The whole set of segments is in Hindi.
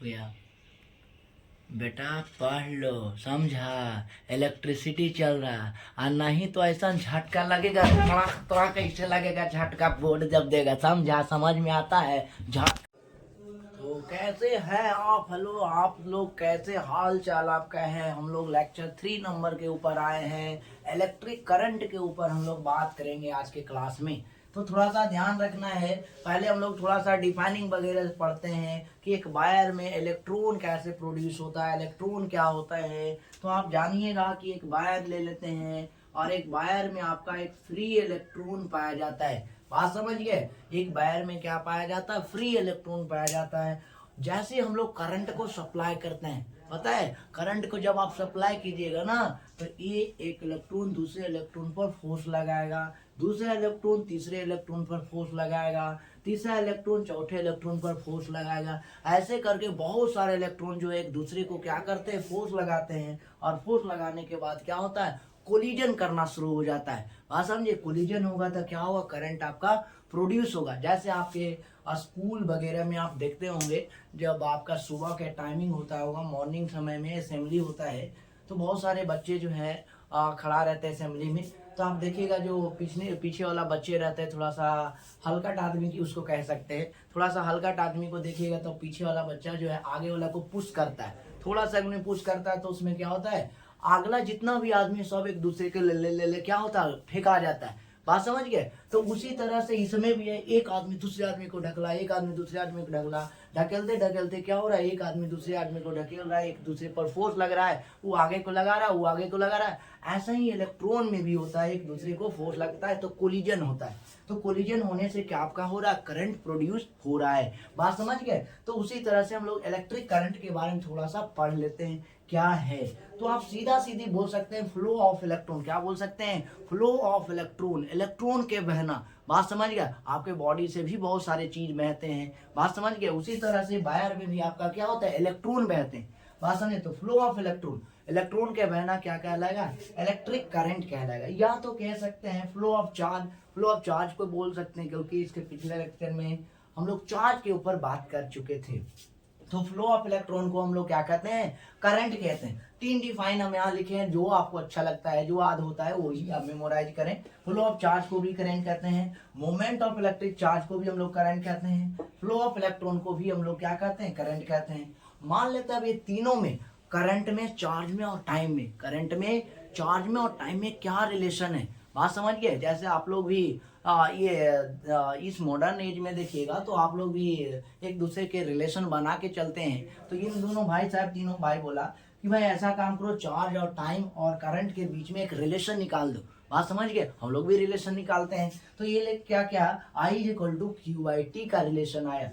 भैया बेटा पढ़ लो, समझा। इलेक्ट्रिसिटी चल रहा और नहीं तो ऐसा झटका लगेगा, तो कैसे लगेगा झटका बोर्ड जब देगा, समझा। समझ में आता है झट। तो कैसे हैं आप? हेलो आप लोग, कैसे हाल चाल आपका है? हम लोग लेक्चर 3 नंबर के ऊपर आए हैं। इलेक्ट्रिक करंट के ऊपर हम लोग बात करेंगे आज के क्लास में। तो थोड़ा सा ध्यान रखना है। पहले हम लोग थोड़ा सा डिफाइनिंग वगैरह पढ़ते हैं कि एक वायर में इलेक्ट्रॉन कैसे प्रोड्यूस होता है, इलेक्ट्रॉन क्या होता है। तो आप जानिएगा कि एक वायर ले लेते हैं और एक वायर में आपका एक फ्री इलेक्ट्रॉन पाया जाता है। बात समझ गए? एक वायर में क्या पाया जाता है? फ्री इलेक्ट्रॉन पाया जाता है। जैसे हम लोग करंट को सप्लाई करते हैं, पता है करंट को जब आप सप्लाई कीजिएगा ना, तो ये एक इलेक्ट्रॉन दूसरे इलेक्ट्रॉन पर फोर्स लगाएगा, दूसरा इलेक्ट्रॉन तीसरे इलेक्ट्रॉन पर फोर्स लगाएगा, तीसरा इलेक्ट्रॉन चौथे इलेक्ट्रॉन पर फोर्स लगाएगा। ऐसे करके बहुत सारे इलेक्ट्रॉन जो एक दूसरे को क्या करते हैं? फोर्स लगाते हैं। और फोर्स लगाने के बाद क्या होता है? कोलिजन करना शुरू हो जाता है। बात समझिए, कोलिजन होगा तो क्या होगा? करंट आपका प्रोड्यूस होगा। जैसे आपके स्कूल वगैरह में आप देखते होंगे, जब आपका सुबह के टाइमिंग होता होगा, मॉर्निंग समय में असेंबली होता है, तो बहुत सारे बच्चे जो है खड़ा रहते हैं असेंबली में। तो आप देखिएगा जो पीछे वाला बच्चे रहते हैं, थोड़ा सा हल्कट आदमी की उसको कह सकते हैं, थोड़ा सा हल्कट आदमी को देखिएगा तो पीछे वाला बच्चा जो है आगे वाला को पुश करता है। थोड़ा सा उन्हें पुश करता है तो उसमें क्या होता है? अगला जितना भी आदमी सब एक दूसरे के ले क्या होता है? फेंका जाता है। बात समझ गए? तो उसी तरह से इसमें भी है, एक आदमी दूसरे आदमी को ढकला, एक आदमी दूसरे आदमी को ढकला, ढकेलते ढकेलते क्या हो रहा है? एक आदमी दूसरे आदमी को ढकेल रहा है, एक दूसरे पर फोर्स लग रहा है, वो आगे को लगा रहा है, वो आगे को लगा रहा है। ऐसा ही इलेक्ट्रॉन में भी होता है, एक दूसरे को फोर्स लगता है तो कोलिजन होता है। तो कोलिजन होने से क्या आपका हो रहा है? करंट प्रोड्यूस हो रहा है। बात समझ गए? तो उसी तरह से हम लोग इलेक्ट्रिक करंट के बारे में थोड़ा सा पढ़ लेते हैं क्या है। तो आप सीधा सीधी बोल सकते हैं फ्लो ऑफ इलेक्ट्रॉन। क्या बोल सकते हैं? फ्लो ऑफ इलेक्ट्रॉन, इलेक्ट्रॉन के बहना। बात समझ गया? आपके बॉडी से भी बहुत सारे चीज बहते हैं। बात समझ गए? उसी तरह से वायर में भी आपका क्या होता है? इलेक्ट्रॉन बहते हैं। बात समझे? तो फ्लो ऑफ इलेक्ट्रॉन, इलेक्ट्रॉन के बहना क्या कहलाएगा? इलेक्ट्रिक करंट कहलाएगा। या तो कह सकते हैं flow of charge. Flow of charge को बोल सकते हैं क्योंकि इसके पिछले लेक्चर में हम लोग चार्ज के ऊपर बात कर चुके थे। तो फ्लो ऑफ इलेक्ट्रॉन को हम लोग क्या कहते हैं? करंट कहते हैं। 3 डिफाइन हम यहाँ लिखे हैं, जो आपको अच्छा लगता है, जो याद होता है वही आप मेमोराइज करें। फ्लो ऑफ चार्ज को भी करंट कहते हैं, मोमेंट ऑफ इलेक्ट्रिक चार्ज को भी हम लोग करंट कहते हैं, फ्लो ऑफ इलेक्ट्रॉन को भी हम लोग क्या कहते हैं? करंट कहते हैं। मान लेते हैं अब ये तीनों में, करंट में, चार्ज में और टाइम में, करंट में, चार्ज में और टाइम में क्या रिलेशन है? बात समझ गए? जैसे आप लोग भी इस मॉडर्न एज में देखिएगा तो आप लोग भी एक दूसरे के रिलेशन बना के चलते हैं। तो इन दोनों भाई साहब, तीनों भाई बोला कि भाई ऐसा काम करो, चार्ज और टाइम और करंट के बीच में एक रिलेशन निकाल दो। बात समझ गए? हम लोग भी रिलेशन निकालते हैं। तो ये क्या क्या, I is equal to Q by T का रिलेशन आया।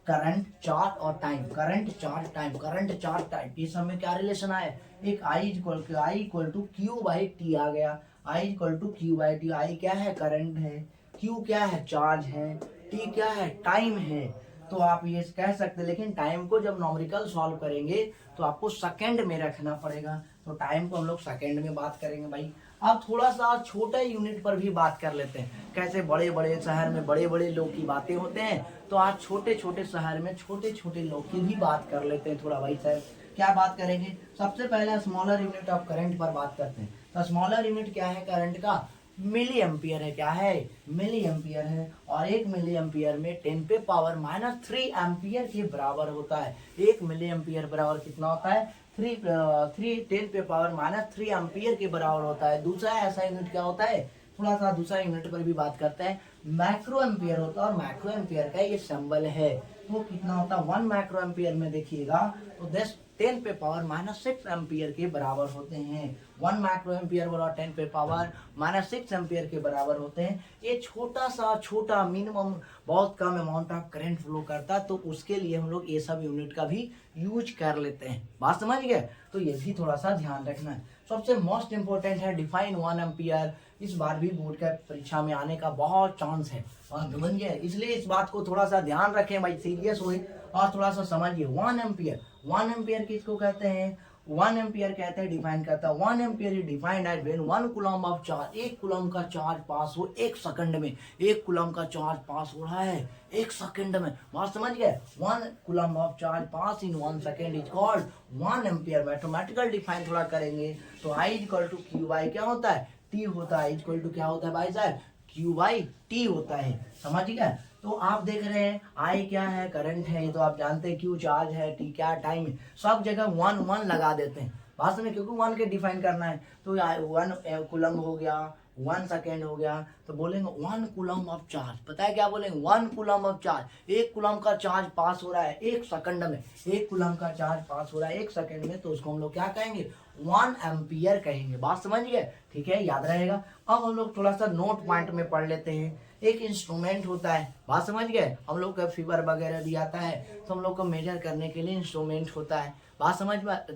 करंट, चार्ज और time, current, charge, time, current, charge, time, ये सब में क्या रिलेशन आया? एक I equal to Q by T आ गया। I equal to Q by T. I क्या है? करंट है। क्यू क्या है? चार्ज है। टी क्या है? टाइम है। तो आप ये कह सकते हैं, लेकिन टाइम को जब नॉमेरिकल सॉल्व करेंगे तो आपको सेकंड में रखना पड़ेगा। तो टाइम को हम लोग सेकंड में बात करेंगे भाई। अब थोड़ा सा छोटे यूनिट पर भी बात कर लेते हैं। कैसे बड़े बड़े शहर में बड़े बड़े लोग की बातें होते हैं, तो आज छोटे छोटे शहर में छोटे छोटे लोग की भी बात कर लेते हैं थोड़ा भाई साहब। क्या बात करेंगे? सबसे पहले स्मॉलर यूनिट ऑफ करंट पर बात करते हैं। तो स्मॉलर यूनिट क्या है करंट का? मिली एम्पियर है। क्या है? मिली एम्पियर है। और 1 मिली एम्पियर में 10 पे पावर -3 एम्पियर के बराबर होता है। 1 मिली एम्पियर बराबर कितना होता है? 10 पे पावर -3 एम्पियर के बराबर होता है। दूसरा ऐसा यूनिट क्या होता है? थोड़ा सा दूसरा यूनिट पर भी बात करते हैं। माइक्रो एम्पियर होता है, और माइक्रो एम्पियर का ये सिंबल है। तो कितना होता है? 1 माइक्रो एम्पियर में देखिएगा तो 10 पे पावर -6 एम्पियर के बराबर होते हैं। 1 माइक्रो एम्पियर बराबर 10 पे पावर -6 एम्पियर के बराबर होते हैं। ये छोटा सा, छोटा मिनिमम, बहुत कम अमाउंट ऑफ करंट फ्लो करता, तो उसके लिए हम लोग ये सब यूनिट का भी यूज कर लेते हैं। बात समझ गए? तो ये भी थोड़ा सा ध्यान रखना है। सबसे मोस्ट इंपोर्टेंट है डिफाइन 1 एम्पियर। इस बार भी बोर्ड का परीक्षा में आने का बहुत चांस है, समझ गए? इसलिए इस बात को थोड़ा सा ध्यान रखें भाई, सीरियस हुए और थोड़ा सा समझिए। 1 एम्पियर, 1 एम्पियर किसको कहते हैं? 1 एम्पियर कहते हैं डिफाइन करता है। 1 ampere is defined as when 1 coulomb of charge, 1 coulomb का चार्ज पास हो 1 सेकंड में। 1 कूलम का चार्ज पास हो रहा है 1 सेकंड में, बात समझ गए। 1 coulomb of charge pass in 1 second is called 1 ampere. Mathematical define थोड़ा करेंगे तो I equal to Q by क्या होता है, टी होता है। इक्वल टू क्या होता है भाई साहब, क्यू बाई टी होता है, समझ गए। तो आप देख रहे हैं आई क्या है, करंट है, ये तो आप जानते हैं। क्यू चार्ज है, टी क्या टाइम है, सब जगह 1 1 लगा देते हैं बात में, क्योंकि 1 के डिफाइन करना है। तो 1 कूलम हो गया, 1 सेकेंड हो गया, तो बोलेंगे 1 कूलम ऑफ चार्ज। पता है क्या बोलेंगे, 1 कूलम ऑफ चार्ज। 1 कूलम का चार्ज पास हो रहा है 1 सेकंड में। 1 कूलम का चार्ज पास हो रहा है 1 सेकंड में, तो उसको हम लोग क्या कहेंगे, 1 एम्पियर कहेंगे। बात समझ गए, ठीक है, याद रहेगा। अब हम लोग थोड़ा सा नोट पॉइंट में पढ़ लेते हैं। एक इंस्ट्रूमेंट होता है, बात समझ गए। हम लोग का फीवर वगैरह भी आता है तो हम लोग को मेजर करने के लिए इंस्ट्रूमेंट होता है, बात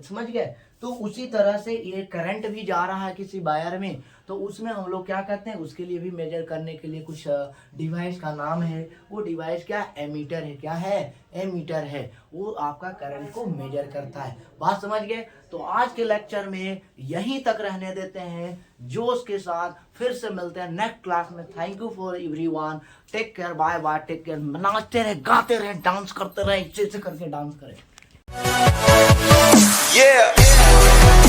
समझ गए। तो उसी तरह से ये करंट भी जा रहा है किसी वायर में, तो उसमें हम लोग क्या करते हैं, उसके लिए भी मेजर करने के लिए कुछ डिवाइस का नाम है। वो डिवाइस क्या, एमीटर है। क्या है, एमीटर है। वो आपका करंट को मेजर करता है, बात समझ गए। तो आज के लेक्चर में यहीं तक रहने देते हैं जोश के साथ। फिर से मिलते हैं नेक्स्ट क्लास में। Thank you for everyone, take care, bye bye, take care. नाचते रहे, गाते रहे, डांस करते रहे, इच्छे से करके डांस करें। Yeah.